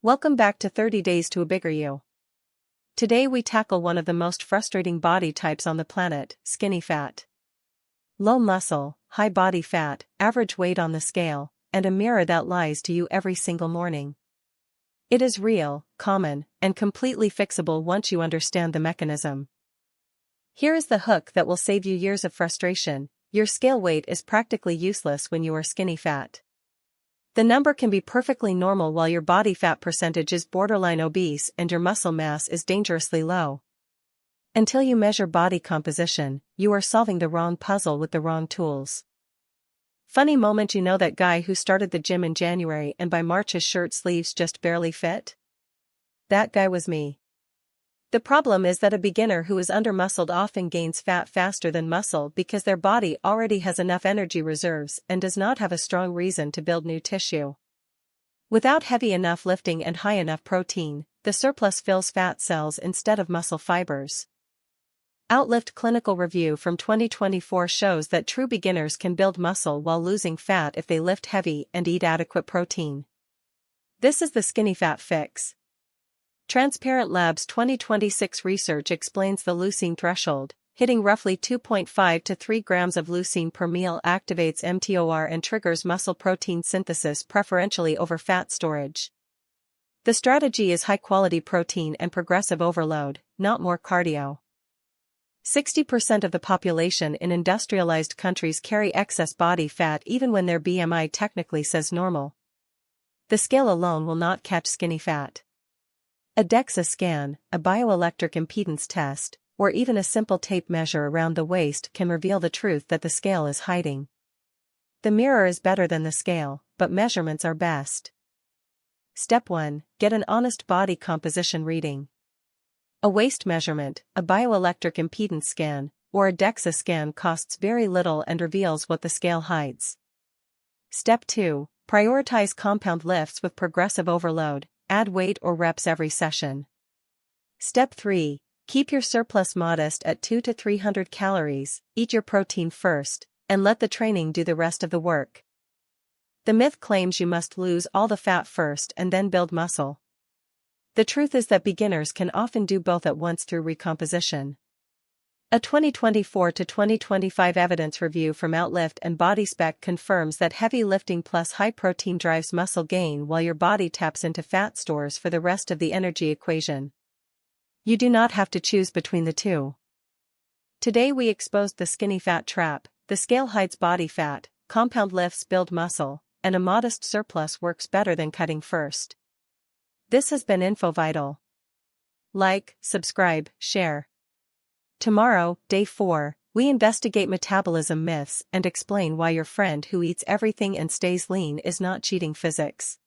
Welcome back to 30 Days to a Bigger You. Today we tackle one of the most frustrating body types on the planet, skinny fat. Low muscle, high body fat, average weight on the scale, and a mirror that lies to you every single morning. It is real, common, and completely fixable once you understand the mechanism. Here is the hook that will save you years of frustration: your scale weight is practically useless when you are skinny fat. The number can be perfectly normal while your body fat percentage is borderline obese and your muscle mass is dangerously low. Until you measure body composition, you are solving the wrong puzzle with the wrong tools. Funny moment: you know that guy who started the gym in January and by March his shirt sleeves just barely fit? That guy was me. The problem is that a beginner who is under-muscled often gains fat faster than muscle because their body already has enough energy reserves and does not have a strong reason to build new tissue. Without heavy enough lifting and high enough protein, the surplus fills fat cells instead of muscle fibers. Outlift Clinical Review from 2024 shows that true beginners can build muscle while losing fat if they lift heavy and eat adequate protein. This is the skinny fat fix. Transparent Labs 2026 research explains the leucine threshold. Hitting roughly 2.5 to 3 grams of leucine per meal activates mTOR and triggers muscle protein synthesis preferentially over fat storage. The strategy is high-quality protein and progressive overload, not more cardio. 60% of the population in industrialized countries carry excess body fat even when their BMI technically says normal. The scale alone will not catch skinny fat. A DEXA scan, a bioelectric impedance test, or even a simple tape measure around the waist can reveal the truth that the scale is hiding. The mirror is better than the scale, but measurements are best. Step 1. Get an honest body composition reading. A waist measurement, a bioelectric impedance scan, or a DEXA scan costs very little and reveals what the scale hides. Step 2. Prioritize compound lifts with progressive overload. Add weight or reps every session. Step 3. Keep your surplus modest at 200 to 300 calories, eat your protein first, and let the training do the rest of the work. The myth claims you must lose all the fat first and then build muscle. The truth is that beginners can often do both at once through recomposition. A 2024 to 2025 evidence review from Outlift and BodySpec confirms that heavy lifting plus high protein drives muscle gain while your body taps into fat stores for the rest of the energy equation. You do not have to choose between the two. Today we exposed the skinny fat trap: the scale hides body fat, compound lifts build muscle, and a modest surplus works better than cutting first. This has been InfoVital. Like, subscribe, share. Tomorrow, Day 4, we investigate metabolism myths and explain why your friend who eats everything and stays lean is not cheating physics.